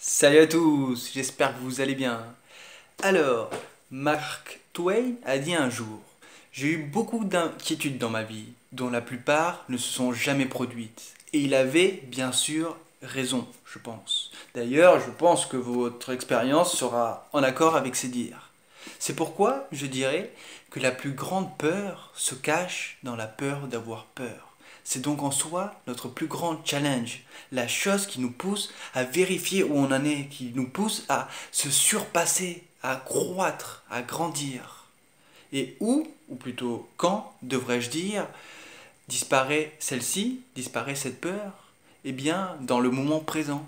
Salut à tous, j'espère que vous allez bien. Alors, Mark Twain a dit un jour, j'ai eu beaucoup d'inquiétudes dans ma vie, dont la plupart ne se sont jamais produites. Et il avait, bien sûr, raison, je pense. D'ailleurs, je pense que votre expérience sera en accord avec ces dires. C'est pourquoi je dirais que la plus grande peur se cache dans la peur d'avoir peur. C'est donc en soi notre plus grand challenge, la chose qui nous pousse à vérifier où on en est, qui nous pousse à se surpasser, à croître, à grandir. Et où, ou plutôt quand, devrais-je dire, disparaît celle-ci, disparaît cette peur? Eh bien, dans le moment présent,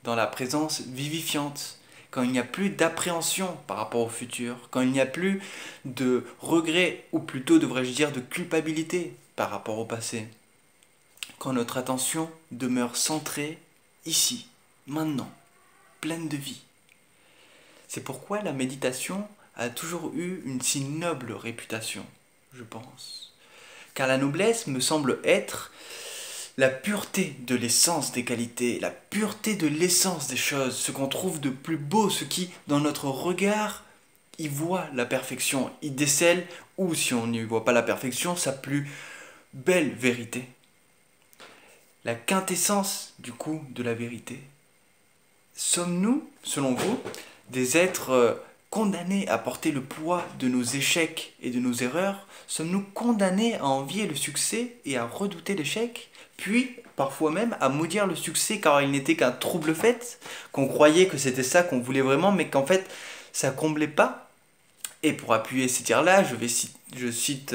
dans la présence vivifiante, quand il n'y a plus d'appréhension par rapport au futur, quand il n'y a plus de regret, ou plutôt devrais-je dire de culpabilité par rapport au passé, quand notre attention demeure centrée ici, maintenant, pleine de vie. C'est pourquoi la méditation a toujours eu une si noble réputation, je pense. Car la noblesse me semble être la pureté de l'essence des qualités, la pureté de l'essence des choses, ce qu'on trouve de plus beau, ce qui, dans notre regard, y voit la perfection, y décèle, ou si on n'y voit pas la perfection, sa plus belle vérité. La quintessence, du coup, de la vérité. Sommes-nous, selon vous, des êtres condamnés à porter le poids de nos échecs et de nos erreurs? Sommes-nous condamnés à envier le succès et à redouter l'échec? Puis, parfois même, à maudire le succès car il n'était qu'un trouble fait, qu'on croyait que c'était ça qu'on voulait vraiment, mais qu'en fait, ça comblait pas? Et pour appuyer ces tirs-là, je cite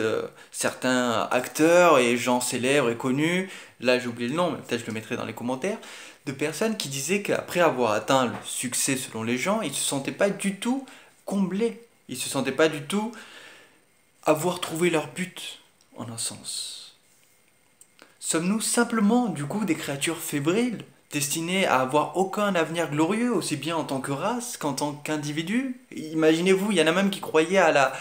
certains acteurs et gens célèbres et connus, là j'ai oublié le nom, mais peut-être je le mettrai dans les commentaires, de personnes qui disaient qu'après avoir atteint le succès selon les gens, ils ne se sentaient pas du tout comblés, ils ne se sentaient pas du tout avoir trouvé leur but, en un sens. Sommes-nous simplement, du coup, des créatures fébriles, destinées à avoir aucun avenir glorieux, aussi bien en tant que race qu'en tant qu'individu? Imaginez-vous, il y en a même qui croyaient à la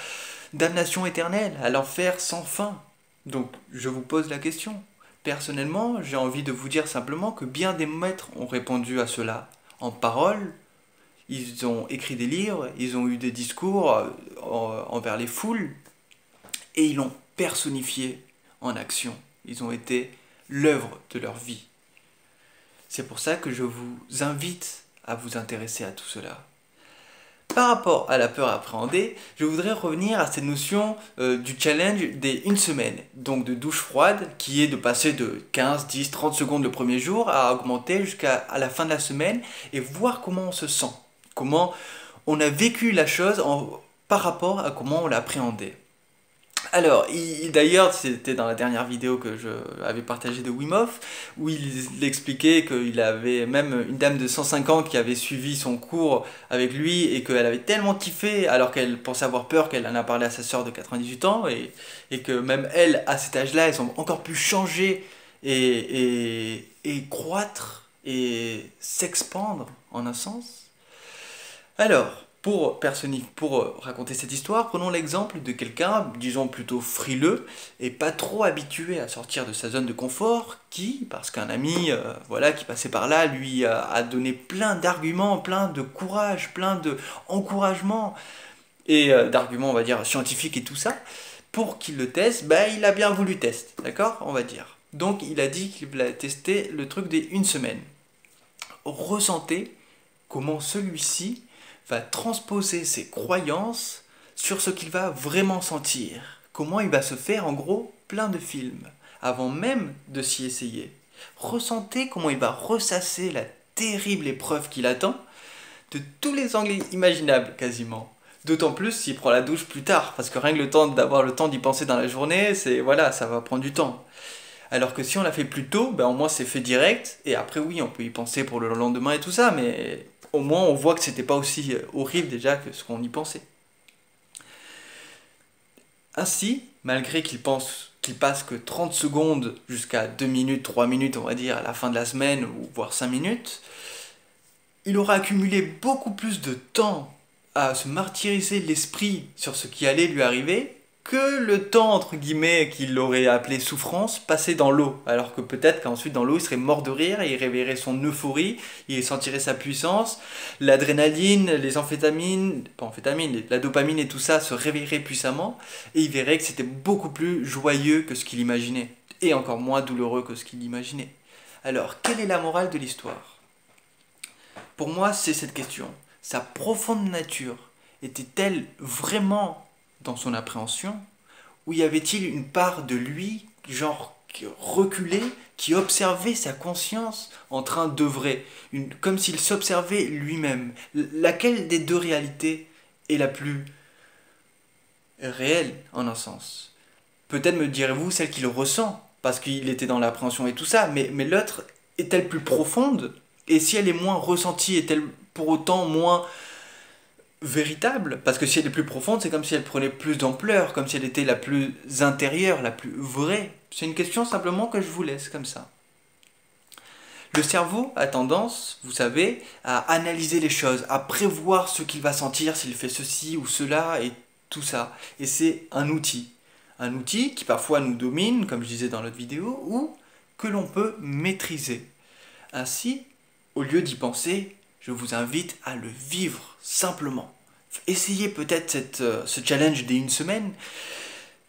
damnation éternelle, à l'enfer sans fin. Donc, je vous pose la question. Personnellement, j'ai envie de vous dire simplement que bien des maîtres ont répondu à cela. En parole, ils ont écrit des livres, ils ont eu des discours envers les foules, et ils l'ont personnifié en action. Ils ont été l'œuvre de leur vie. C'est pour ça que je vous invite à vous intéresser à tout cela. Par rapport à la peur appréhendée, je voudrais revenir à cette notion du challenge des 1 semaine, donc de douche froide, qui est de passer de 15, 10, 30 secondes le premier jour à augmenter jusqu'à la fin de la semaine et voir comment on se sent, comment on a vécu la chose par rapport à comment on l'a appréhendée. Alors, d'ailleurs, c'était dans la dernière vidéo que je avais partagée de Wim Hof, où il expliquait qu'il avait même une dame de 105 ans qui avait suivi son cours avec lui et qu'elle avait tellement kiffé alors qu'elle pensait avoir peur qu'elle en a parlé à sa sœur de 98 ans et que même elle, à cet âge-là, elles ont encore pu changer et croître et s'expandre en un sens. Alors, pour raconter cette histoire, prenons l'exemple de quelqu'un, disons plutôt frileux, et pas trop habitué à sortir de sa zone de confort, qui, parce qu'un ami voilà, qui passait par là, lui a donné plein d'arguments, plein de courage, plein d'encouragement, et d'arguments, on va dire, scientifiques et tout ça, pour qu'il le teste, ben, il a bien voulu tester, d'accord, on va dire. Donc il a dit qu'il voulait tester le truc des 1 semaine. Ressentez comment celui-ci va transposer ses croyances sur ce qu'il va vraiment sentir. Comment il va se faire en gros plein de films avant même de s'y essayer. Ressentez comment il va ressasser la terrible épreuve qui l'attend de tous les angles imaginables quasiment. D'autant plus s'il prend la douche plus tard, parce que rien que le temps d'avoir le temps d'y penser dans la journée, c'est voilà, ça va prendre du temps. Alors que si on l'a fait plus tôt, ben au moins c'est fait direct, et après oui, on peut y penser pour le lendemain et tout ça, mais au moins on voit que c'était pas aussi horrible déjà que ce qu'on y pensait. Ainsi, malgré qu'il passe que 30 secondes jusqu'à 2 minutes, 3 minutes on va dire à la fin de la semaine, ou voire 5 minutes, il aura accumulé beaucoup plus de temps à se martyriser l'esprit sur ce qui allait lui arriver que le temps, entre guillemets, qu'il aurait appelé souffrance, passait dans l'eau. Alors que peut-être qu'ensuite, dans l'eau, il serait mort de rire, et il réveillerait son euphorie, il sentirait sa puissance, l'adrénaline, les amphétamines, pas amphétamines, la dopamine et tout ça se réveillerait puissamment, et il verrait que c'était beaucoup plus joyeux que ce qu'il imaginait, et encore moins douloureux que ce qu'il imaginait. Alors, quelle est la morale de l'histoire? Pour moi, c'est cette question. Sa profonde nature était-elle vraiment dans son appréhension, ou y avait-il une part de lui, genre reculée, qui observait sa conscience en train d'œuvrer, comme s'il s'observait lui-même? Laquelle des deux réalités est la plus réelle, en un sens? Peut-être me direz-vous celle qu'il ressent, parce qu'il était dans l'appréhension et tout ça, mais l'autre est-elle plus profonde? Et si elle est moins ressentie, est-elle pour autant moins véritable? Parce que si elle est plus profonde, c'est comme si elle prenait plus d'ampleur, comme si elle était la plus intérieure, la plus vraie. C'est une question simplement que je vous laisse comme ça. Le cerveau a tendance, vous savez, à analyser les choses, à prévoir ce qu'il va sentir s'il fait ceci ou cela et tout ça. Et c'est un outil. Un outil qui parfois nous domine, comme je disais dans l'autre vidéo, ou que l'on peut maîtriser. Ainsi, au lieu d'y penser, je vous invite à le vivre simplement. Essayez peut-être ce challenge dès une semaine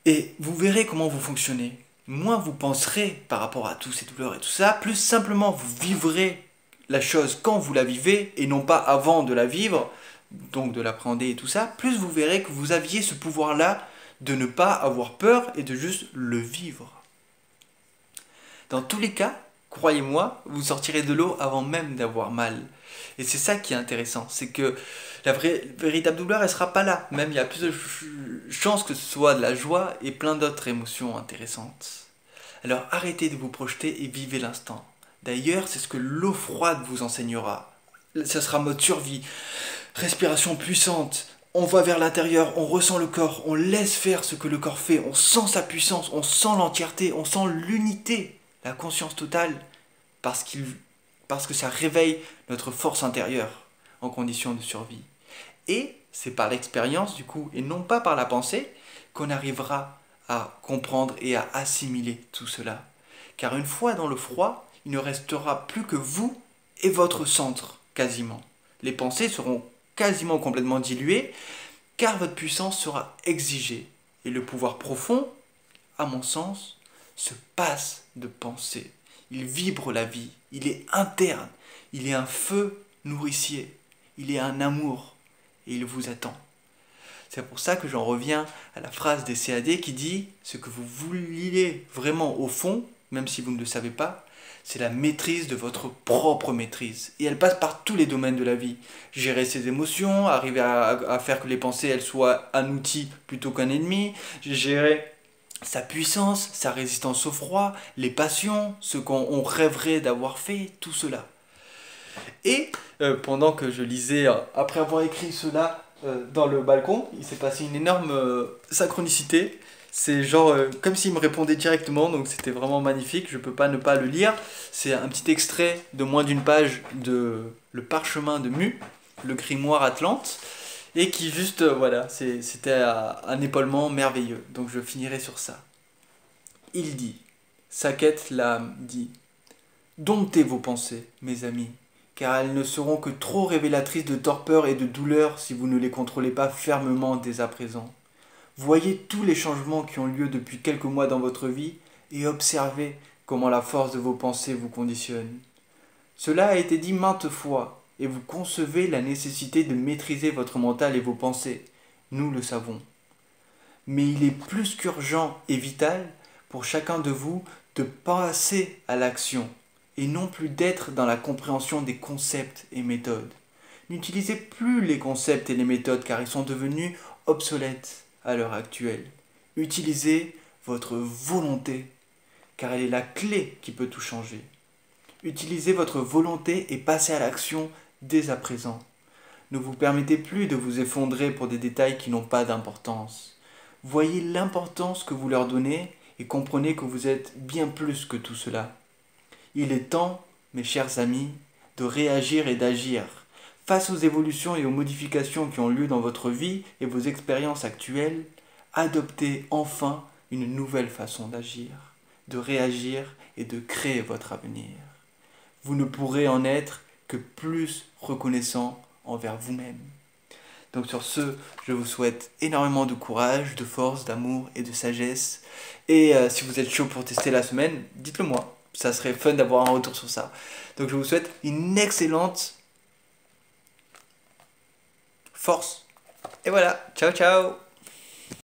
et vous verrez comment vous fonctionnez. Moins vous penserez par rapport à tous ces douleurs et tout ça, plus simplement vous vivrez la chose quand vous la vivez et non pas avant de la vivre, donc de l'appréhender et tout ça, plus vous verrez que vous aviez ce pouvoir-là de ne pas avoir peur et de juste le vivre. Dans tous les cas, croyez-moi, vous sortirez de l'eau avant même d'avoir mal. Et c'est ça qui est intéressant, c'est que la véritable douleur, elle sera pas là. Même il y a plus de chances que ce soit de la joie et plein d'autres émotions intéressantes. Alors arrêtez de vous projeter et vivez l'instant. D'ailleurs, c'est ce que l'eau froide vous enseignera. Ça sera mode survie, respiration puissante. On va vers l'intérieur, on ressent le corps, on laisse faire ce que le corps fait, on sent sa puissance, on sent l'entièreté, on sent l'unité, la conscience totale, parce que ça réveille notre force intérieure en condition de survie. Et c'est par l'expérience, du coup, et non pas par la pensée, qu'on arrivera à comprendre et à assimiler tout cela. Car une fois dans le froid, il ne restera plus que vous et votre centre, quasiment. Les pensées seront quasiment complètement diluées, car votre puissance sera exigée. Et le pouvoir profond, à mon sens, se passe de pensée. Il vibre la vie, il est interne, il est un feu nourricier, il est un amour, et il vous attend. C'est pour ça que j'en reviens à la phrase des CAD qui dit « Ce que vous vouliez vraiment au fond, même si vous ne le savez pas, c'est la maîtrise de votre propre maîtrise. » Et elle passe par tous les domaines de la vie. Gérer ses émotions, arriver à faire que les pensées elles soient un outil plutôt qu'un ennemi, gérer sa puissance, sa résistance au froid, les passions, ce qu'on rêverait d'avoir fait, tout cela. Et pendant que je lisais, après avoir écrit cela dans le balcon, il s'est passé une énorme synchronicité. C'est genre comme s'il me répondait directement, donc c'était vraiment magnifique, je peux pas ne pas le lire. C'est un petit extrait de moins d'une page de Le Parchemin de Mu, le grimoire Atlante, et qui juste, voilà, c'était un épaulement merveilleux. Donc je finirai sur ça. Il dit, Saket l'âme dit, domptez vos pensées, mes amis, car elles ne seront que trop révélatrices de torpeur et de douleur si vous ne les contrôlez pas fermement dès à présent. Voyez tous les changements qui ont lieu depuis quelques mois dans votre vie et observez comment la force de vos pensées vous conditionne. Cela a été dit maintes fois, et vous concevez la nécessité de maîtriser votre mental et vos pensées. Nous le savons. Mais il est plus qu'urgent et vital pour chacun de vous de passer à l'action et non plus d'être dans la compréhension des concepts et méthodes. N'utilisez plus les concepts et les méthodes car ils sont devenus obsolètes à l'heure actuelle. Utilisez votre volonté car elle est la clé qui peut tout changer. Utilisez votre volonté et passez à l'action dès à présent. Ne vous permettez plus de vous effondrer pour des détails qui n'ont pas d'importance. Voyez l'importance que vous leur donnez et comprenez que vous êtes bien plus que tout cela. Il est temps, mes chers amis, de réagir et d'agir. Face aux évolutions et aux modifications qui ont lieu dans votre vie et vos expériences actuelles, Adoptez enfin une nouvelle façon d'agir, de réagir et de créer votre avenir. Vous ne pourrez en être que plus reconnaissant envers vous-même. Donc sur ce, je vous souhaite énormément de courage, de force, d'amour et de sagesse. Et si vous êtes chaud pour tester la semaine, dites-le moi. Ça serait fun d'avoir un retour sur ça. Donc je vous souhaite une excellente force. Et voilà, ciao ciao.